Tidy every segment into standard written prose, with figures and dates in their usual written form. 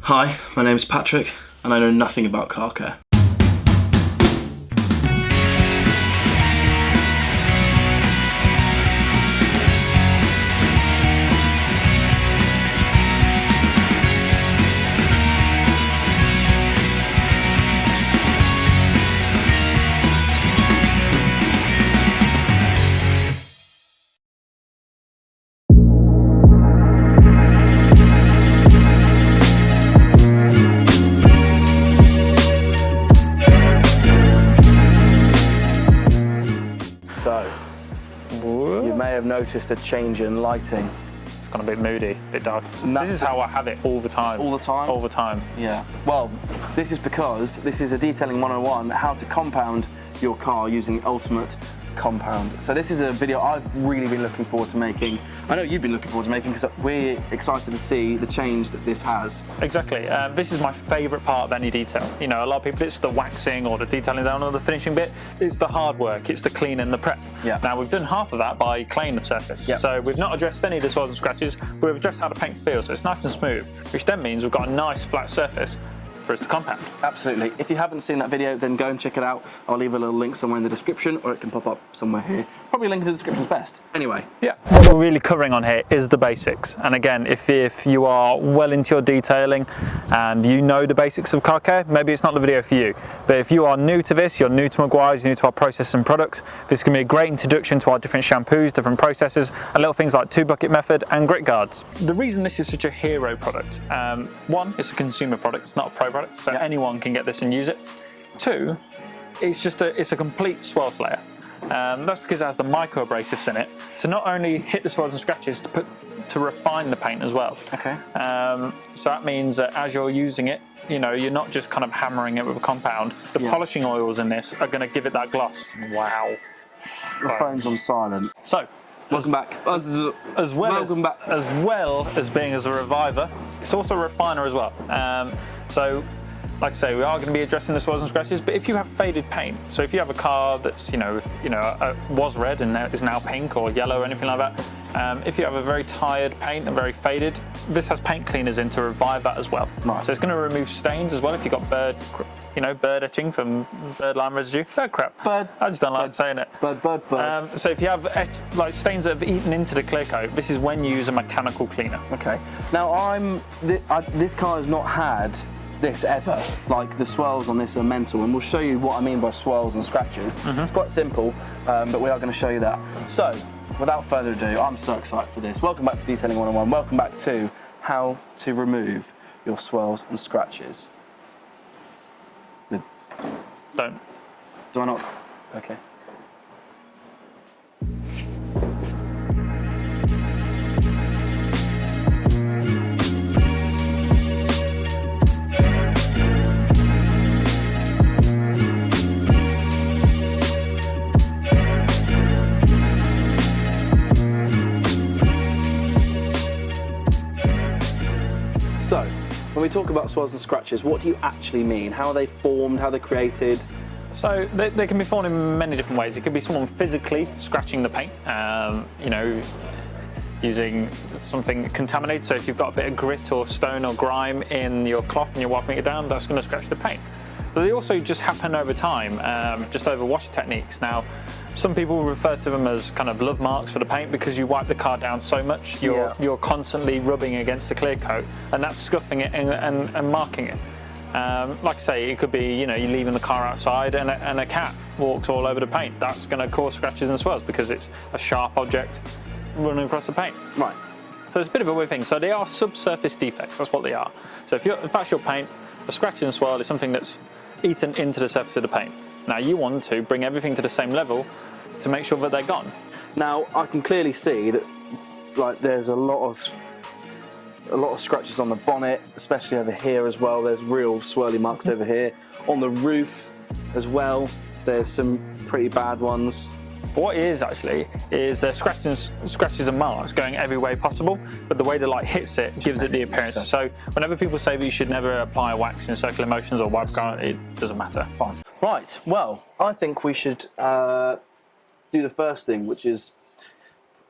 Hi, my name is Patrick and I know nothing about car care. So, you may have noticed a change in lighting. It's gone a bit moody, a bit dark. This is how I have it all the time. All the time? All the time. Yeah. Well, this is because this is a detailing 101, how to compound your car using ultimate compound. So this is a video I've really been looking forward to making. I know you've been looking forward to making because we're excited to see the change that this has. Exactly. This is my favourite part of any detail. You know, a lot of people, it's the waxing or the detailing down or the finishing bit. It's the hard work, it's the clean and the prep. Yeah. Now, we've done half of that by claying the surface. Yep. So we've not addressed any of the swirls and scratches, but we've addressed how the paint feels, so it's nice and smooth, which then means we've got a nice flat surface for us to compound. Absolutely. If you haven't seen that video, then go and check it out. I'll leave a little link somewhere in the description, or it can pop up somewhere here. Probably a link in the description is best. Anyway. Yeah. What we're really covering on here is the basics. And again, if you are well into your detailing and you know the basics of car care, maybe it's not the video for you. But if you are new to this, you're new to Meguiar's, you're new to our processes and products, this is going to be a great introduction to our different shampoos, different processes, and little things like 2-bucket method and grit guards. The reason this is such a hero product, one, it's a consumer product, it's not a pro product, so anyone can get this and use it. Two, it's a complete swirl slayer. That's because it has the micro abrasives in it to not only hit the swirls and scratches, to refine the paint as well. Okay. So that means that as you're using it, you know, you're not just kind of hammering it with a compound. The polishing oils in this are going to give it that gloss. Wow. The phone's on silent. So, welcome back. As well as being as a reviver, it's also a refiner as well. So, like I say, we are going to be addressing the swirls and scratches, but if you have faded paint, so if you have a car that's, was red and is now pink or yellow or anything like that, if you have a very tired paint and very faded, this has paint cleaners in to revive that as well. Right. So it's going to remove stains as well if you've got bird etching from bird lime residue. Bird crap. Bird. I just don't like saying it. Bird. So if you have like stains that have eaten into the clear coat, this is when you use a mechanical cleaner. Okay. Now this car has not had this ever. Like, the swirls on this are mental, and we'll show you what I mean by swirls and scratches. It's quite simple, but we are going to show you that. So, without further ado, I'm so excited for this. Welcome back to Detailing 101. Welcome back to how to remove your swirls and scratches. Don't. Do I not? Okay. So, when we talk about swirls and scratches, what do you actually mean? How are they formed? How are they created? So they can be formed in many different ways. It could be someone physically scratching the paint, using something contaminated. So if you've got a bit of grit or stone or grime in your cloth and you're wiping it down, that's going to scratch the paint. But they also just happen over time, just over wash techniques. Now, some people refer to them as kind of love marks for the paint because you wipe the car down so much, you're constantly rubbing against the clear coat, and that's scuffing it and marking it. Like I say, it could be, you're leaving the car outside and a cat walks all over the paint. That's going to cause scratches and swirls because it's a sharp object running across the paint. Right. So it's a bit of a weird thing. So they are subsurface defects, that's what they are. So if that's your paint, a scratch and swirl is something that's eaten into the surface of the paint. Now you want to bring everything to the same level to make sure that they're gone. Now I can clearly see that, like, there's a lot of scratches on the bonnet, especially over here as well. There's real swirly marks over here. On the roof as well, there's some pretty bad ones. What it is actually is there's scratches and marks going every way possible, but the way the light hits it gives it the appearance. So whenever people say that you should never apply wax in circular motions or wipe car, it doesn't matter. Fine. Right, well, I think we should do the first thing, which is,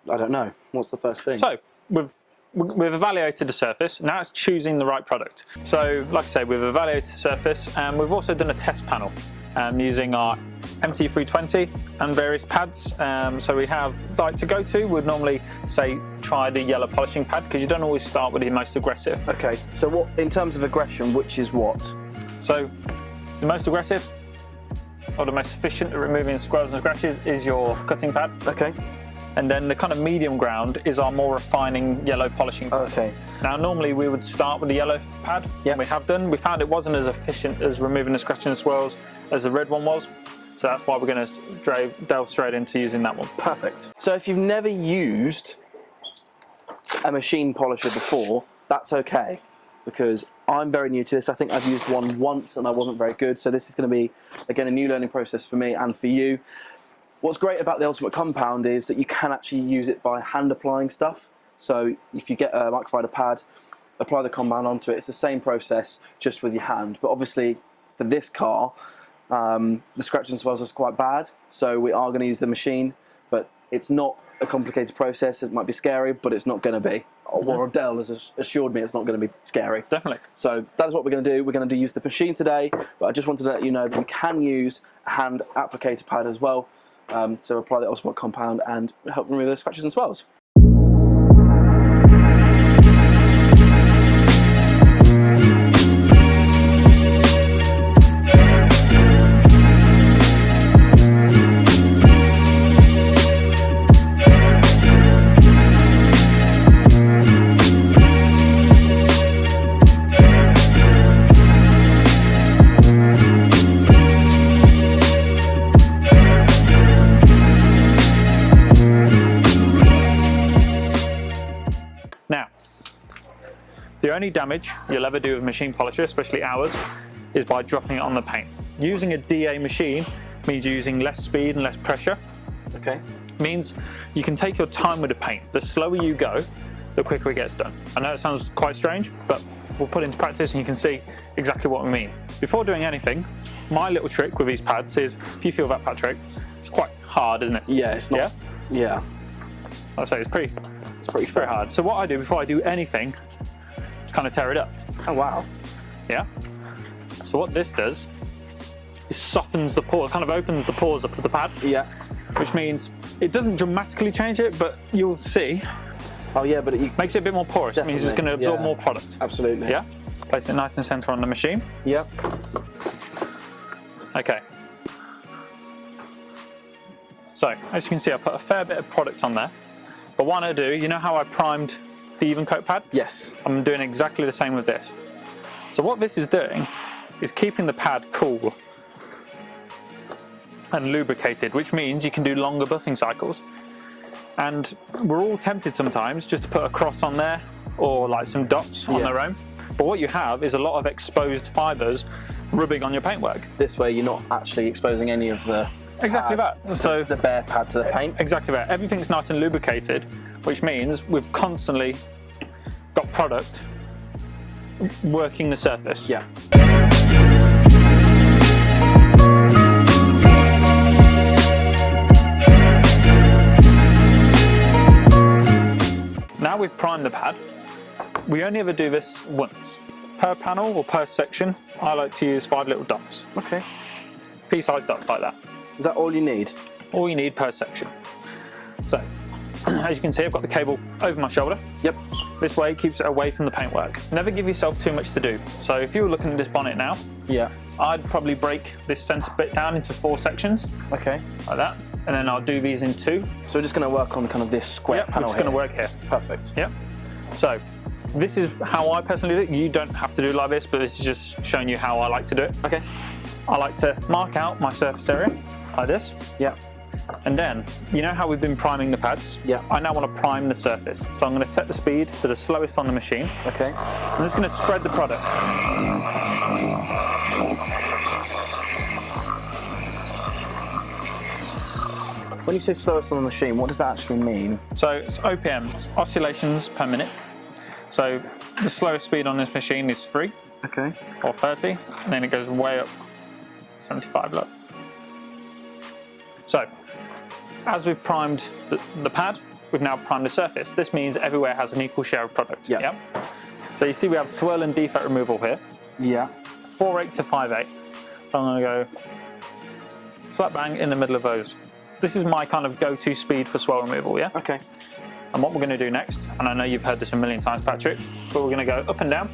I don't know, what's the first thing? So, with we've evaluated the surface. Now it's choosing the right product. So like I say, we've evaluated the surface and we've also done a test panel using our MT320 and various pads. So we have, like to go to, we'd normally say try the yellow polishing pad because you don't always start with the most aggressive. Okay, so what, in terms of aggression, which is what? So the most aggressive or the most efficient at removing swirls and scratches is your cutting pad. Okay. And then the kind of medium ground is our more refining yellow polishing pad. Okay. Now normally we would start with the yellow pad, and we have done. We found it wasn't as efficient as removing the scratches and swirls as the red one was. So that's why we're going to delve straight into using that one. Perfect. So if you've never used a machine polisher before, that's okay, because I'm very new to this. I think I've used one once and I wasn't very good. So this is going to be, again, a new learning process for me and for you. What's great about the Ultimate Compound is that you can actually use it by hand applying stuff. So if you get a microfiber pad, apply the compound onto it. It's the same process, just with your hand. But obviously, for this car, the scratches and swirls are quite bad. So we are going to use the machine, but it's not a complicated process. It might be scary, but it's not going to be. Or Adele has assured me it's not going to be scary. Definitely. So that's what we're going to do. We're going to use the machine today, but I just wanted to let you know that you can use a hand applicator pad as well. To apply the Ultimate Compound and help remove those scratches and swirls. The only damage you'll ever do with machine polisher, especially ours, is by dropping it on the paint. Using a DA machine means you're using less speed and less pressure. Okay. Means you can take your time with the paint. The slower you go, the quicker it gets done. I know it sounds quite strange, but we'll put it into practice and you can see exactly what we mean. Before doing anything, my little trick with these pads is, if you feel that, Patrick, it's quite hard, isn't it? Yeah, it's not. Yeah. I'd say it's pretty very hard. So what I do before I do anything, kind of tear it up. Oh wow. Yeah. So what this does is softens the pores, kind of opens the pores up of the pad. Yeah. Which means it doesn't dramatically change it, but you'll see. Oh yeah, but it makes it a bit more porous. Definitely. It means it's going to absorb more product. Absolutely. Yeah. Place it nice and center on the machine. Yep. Okay. So as you can see, I put a fair bit of product on there. But what I do, you know how I primed the even coat pad? Yes. I'm doing exactly the same with this. So what this is doing is keeping the pad cool and lubricated, which means you can do longer buffing cycles. And we're all tempted sometimes just to put a cross on there or like some dots on their own. But what you have is a lot of exposed fibers rubbing on your paintwork. This way you're not actually exposing any of the exactly pad, that. So the bare pad to the paint. Exactly that. Everything's nice and lubricated, which means we've constantly got product working the surface. Yeah. Now we've primed the pad, we only ever do this once. Per panel or per section, I like to use 5 little dots. Okay. Pea-sized dots like that. Is that all you need? All you need per section. So, as you can see, I've got the cable over my shoulder. Yep. This way it keeps it away from the paintwork. Never give yourself too much to do. So if you were looking at this bonnet now, I'd probably break this centre bit down into 4 sections. Okay. Like that. And then I'll do these in 2. So we're just going to work on kind of this square panel. We're just going to work here. Perfect. Yep. So this is how I personally do it. You don't have to do it like this, but this is just showing you how I like to do it. Okay. I like to mark out my surface area like this. Yeah. And then, you know how we've been priming the pads? Yeah. I now want to prime the surface. So I'm going to set the speed to the slowest on the machine. Okay. I'm just going to spread the product. When you say slowest on the machine, what does that actually mean? So it's OPMs, oscillations per minute. So the slowest speed on this machine is 3. Okay. Or 30, and then it goes way up, 75 look. So, as we've primed the pad, we've now primed the surface. This means everywhere has an equal share of product. Yeah. So you see we have swirl and defect removal here. Yeah. 4.8 to 5.8. So I'm going to go slap bang in the middle of those. This is my kind of go-to speed for swirl removal, yeah? Okay. And what we're going to do next, and I know you've heard this a million times, Patrick, but we're going to go up and down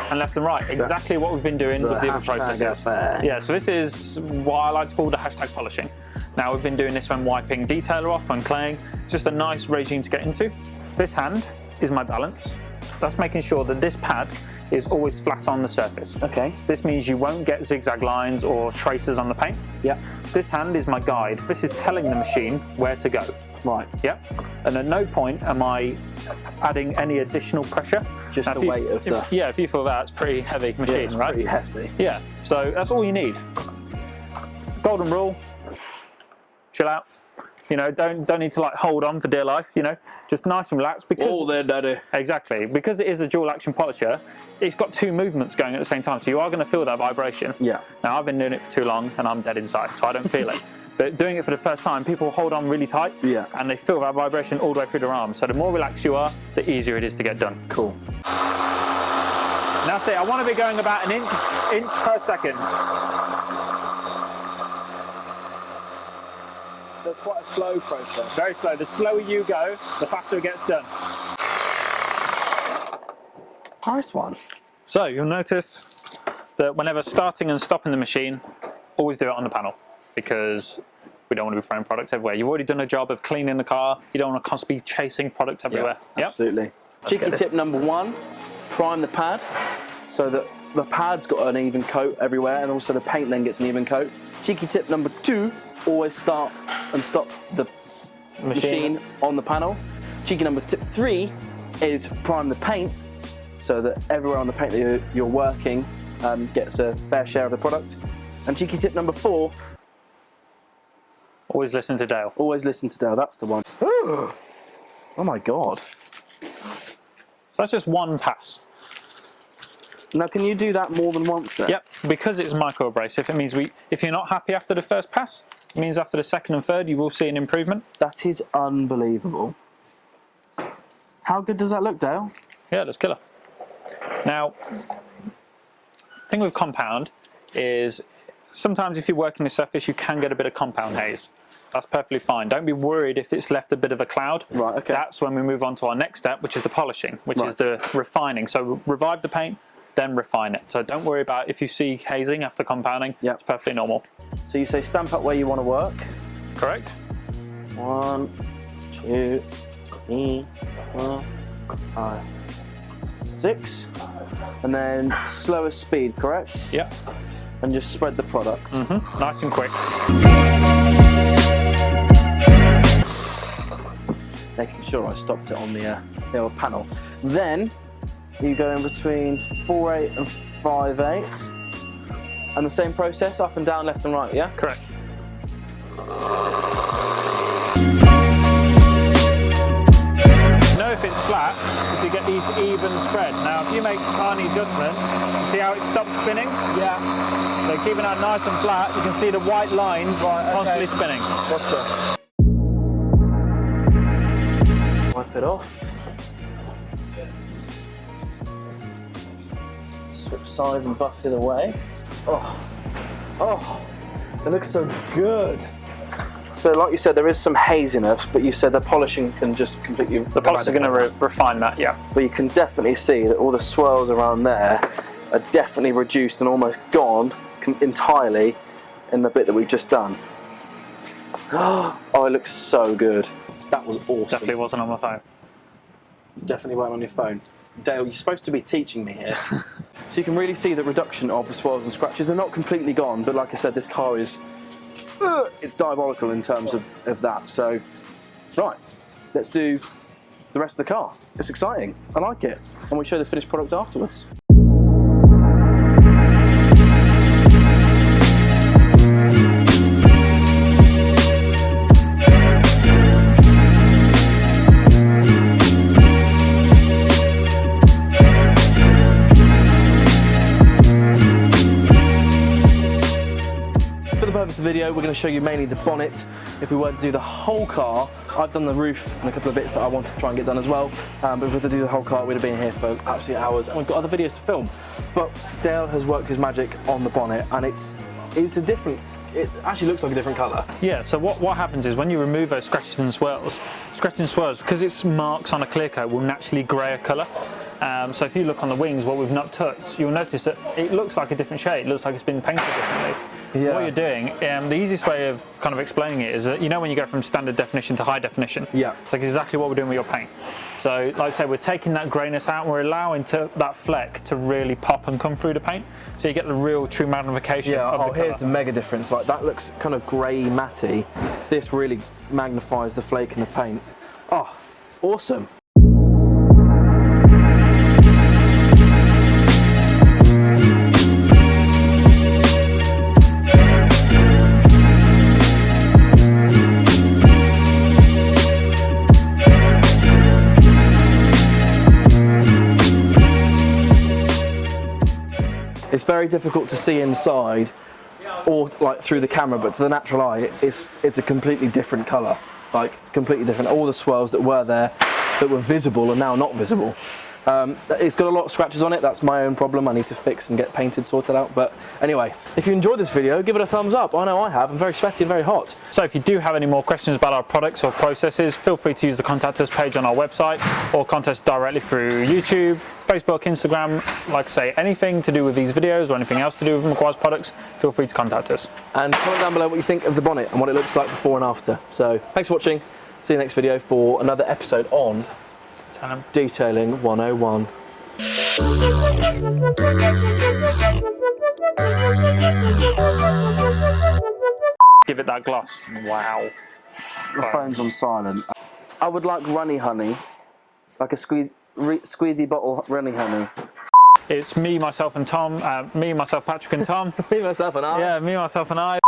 and left and right. Exactly what we've been doing with the other processes. Yeah, so this is what I like to call the hashtag polishing. Now we've been doing this when wiping detailer off, when claying. It's just a nice regime to get into. This hand is my balance. That's making sure that this pad is always flat on the surface. Okay. This means you won't get zigzag lines or traces on the paint. Yeah. This hand is my guide. This is telling the machine where to go. Right. Yep. And at no point am I adding any additional pressure. Just now, the weight of the... Yeah, if you feel that, it's pretty heavy machine, yeah, it's right? pretty hefty. Yeah, so that's all you need. Golden rule, chill out. You know, don't need to like hold on for dear life, you know, just nice and relaxed because... Oh, there, daddy. Exactly. Because it is a dual action polisher, it's got two movements going at the same time, so you are going to feel that vibration. Yeah. Now, I've been doing it for too long and I'm dead inside, so I don't feel it. But doing it for the first time, people hold on really tight, and they feel that vibration all the way through their arms. So the more relaxed you are, the easier it is to get done. Cool. Now see, I want to be going about an inch per second. So it's quite a slow process. Very slow. The slower you go, the faster it gets done. Nice one. So you'll notice that whenever starting and stopping the machine, always do it on the panel, because we don't want to be throwing products everywhere. You've already done a job of cleaning the car. You don't want to constantly be chasing product everywhere. Yeah, absolutely. Cheeky tip number one, prime the pad so that the pad's got an even coat everywhere, and also the paint then gets an even coat. Cheeky tip number two, always start and stop the machine on the panel. Cheeky number tip three is prime the paint so that everywhere on the paint that you're working gets a fair share of the product. And cheeky tip number four, always listen to Dale. Always listen to Dale, that's the one. Oh my God. So that's just one pass. Now, can you do that more than once then? Yep, because it's microabrasive, it means if you're not happy after the first pass, it means after the second and third you will see an improvement. That is unbelievable. How good does that look, Dale? Yeah, that's killer. Now, the thing with compound is sometimes if you're working the surface you can get a bit of compound haze. That's perfectly fine. Don't be worried if it's left a bit of a cloud. Right, okay. That's when we move on to our next step, which is the polishing, which is the refining. So revive the paint, then refine it. So don't worry about if you see hazing after compounding. Yeah, it's perfectly normal. So you say stamp up where you want to work. Correct. 1, 2, 3, 4, 5, 6. And then slower speed, correct? Yeah. And just spread the product. Mm-hmm. Nice and quick. Making sure I stopped it on the old panel. Then you go in between 4.8 and 5.8. And the same process, up and down, left and right, yeah? Correct. Know if it's flat if you get these even spread. Now if you make tiny adjustments, see how it stops spinning? Yeah. So keeping that nice and flat, you can see the white lines constantly spinning. Gotcha. Wipe it off. Switch sides and buff it away. Oh, it looks so good. So like you said, there is some haziness, but you said the polishing can just completely... The polish is going to refine that, yeah. But you can definitely see that all the swirls around there are definitely reduced and almost gone entirely in the bit that we've just done. Oh, it looks so good. That was awesome. Definitely wasn't on my phone. Definitely weren't on your phone. Dale, you're supposed to be teaching me here. So you can really see the reduction of the swirls and scratches. They're not completely gone, but like I said, this car is... it's diabolical in terms of that. So, right, let's do the rest of the car. It's exciting. I like it. And we'll show the finished product afterwards. of the video, we're going to show you mainly the bonnet. If we were to do the whole car, I've done the roof and a couple of bits that I want to try and get done as well. But if we were to do the whole car, we'd have been here for absolute hours, and we've got other videos to film. But Dale has worked his magic on the bonnet, and it's a different. It actually looks like a different colour. Yeah, so what happens is when you remove those scratches and swirls, because it's marks on a clear coat, will naturally grey a colour. So if you look on the wings, what we've not touched, you'll notice that it looks like a different shade. It looks like it's been painted differently. Yeah. What you're doing, the easiest way of kind of explaining it is that, you know, when you go from standard definition to high definition, Yeah. it's like exactly what we're doing with your paint. So like I say, we're taking that greyness out and we're allowing that fleck to really pop and come through the paint. So you get the real true magnification of the colour. Here's the mega difference. Like, that looks kind of grey matty. This really magnifies the flake in the paint. Oh, awesome. It's very difficult to see inside or like through the camera, but to the natural eye, it's a completely different colour. Like, completely different. All the swirls that were there, that were visible, are now not visible. It's got a lot of scratches on it. That's my own problem. I need to fix and get painted, sorted out. But anyway, if you enjoyed this video, give it a thumbs up. I know I have. I'm very sweaty and very hot. So if you do have any more questions about our products or processes, feel free to use the contact us page on our website, or contact us directly through YouTube, Facebook, Instagram. Like I say, anything to do with these videos or anything else to do with Meguiar's products, feel free to contact us. And comment down below what you think of the bonnet and what it looks like before and after. So thanks for watching. See you next video for another episode on Detailing 101. Give it that gloss. Wow. The phone's on silent. I would like runny honey, like a squeezy bottle runny honey. It's me, myself and Tom. Me, myself, Patrick and Tom. Me, myself and I. Yeah, me, myself and I.